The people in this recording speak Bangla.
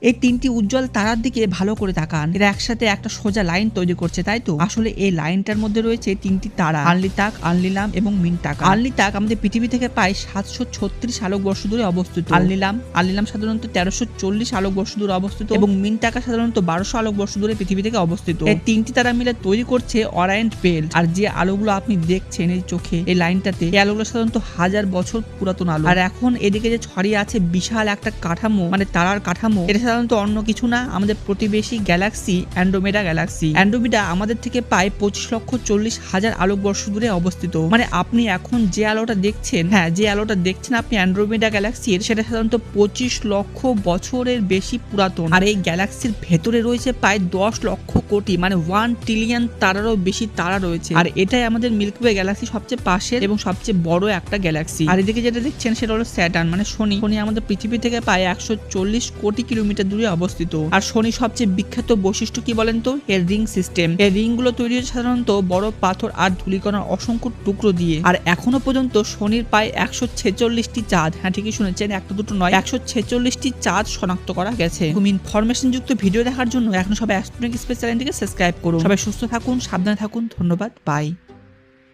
এই তিনটি উজ্জ্বল তারার দিকে ভালো করে তাকান। এরা একসাথে একটা সোজা লাইন তৈরি করছে, তাই তো? আসলে এই লাইনটার মধ্যে রয়েছে তিনটি তারা, আর্লিতাক, আর্লিলাম এবং মিনটাকা। আর্লিতাক আমাদের পৃথিবী থেকে প্রায় 736 আলোকবর্ষ দূরে অবস্থিত। আর্লিলাম সাধারণত 1340 আলোকবর্ষ দূরে অবস্থিত এবং মিনটাকা সাধারণত 1200 আলোকবর্ষ দূরে পৃথিবী থেকে অবস্থিত। এই তিনটি তারা মিলে তৈরি করছে অরায়েন্ট বেল্ট। আর যে আলোগুলো আপনি দেখছেন এই চোখে এই লাইনটাতে, এই আলোগুলো সাধারণত 1000 বছর পুরাতন আলো। আর এখন এদিকে যে ছড়িয়ে আছে বিশাল একটা কাঠামো, মানে তারার কাঠামো, এটা সাধারণত অন্য কিছু না, আমাদের প্রতিবেশী গ্যালাক্সি অ্যান্ড্রোমেডা গ্যালাক্সি। অ্যান্ড্রোমেডা আমাদের থেকে প্রায় 25,40,000 আলোকবর্ষ দূরে অবস্থিত। মানে আপনি এখন যে আলোটা দেখছেন, হ্যাঁ যে আলোটা দেখছেন আপনি অ্যান্ড্রোমেডা গ্যালাক্সির, সেটা সাধারণত 25 লক্ষ বছরের বেশি পুরাতন। আর এই গ্যালাক্সির ভেতরে রয়েছে প্রায় 10 লক্ষ কোটি, মানে 1 ট্রিলিয়ন তারারও বেশি তারা রয়েছে। আর এটাই আমাদের মিল্কি ওয়ে গ্যালাক্সি সবচেয়ে পাশের এবং সবচেয়ে বড় একটা গ্যালাক্সি। আর এদিকে যেটা দেখছেন সেটা হলো স্যাটার্ন, মানে শনি। শনি আমাদের পৃথিবী থেকে প্রায় 140 কোটি কিলোমিটার দূরে অবস্থিত। আর শনি সবচেয়ে বিখ্যাত বৈশিষ্ট্য কি বলেন তো? এর রিং সিস্টেম। এই রিং গুলো তৈরি হয়েছে সাধারণত বড় পাথর আর ধূলিকণার অসংখ্য টুকরো দিয়ে। আর এখনো পর্যন্ত শনির প্রায় 146টি চাঁদ, হ্যাঁ ঠিকই শুনেছেন, একটা দুটো নয়, 146টি চাঁদ শনাক্ত করা গেছে। খুব ইনফরমেশন যুক্ত ভিডিও দেখার জন্য এখন সবাই অ্যাস্ট্রোনমিক স্পেস চ্যানেলটিকে সাবস্ক্রাইব করুন। সবাই সুস্থ থাকুন, সাবধানে থাকুন, ধন্যবাদ, বাই।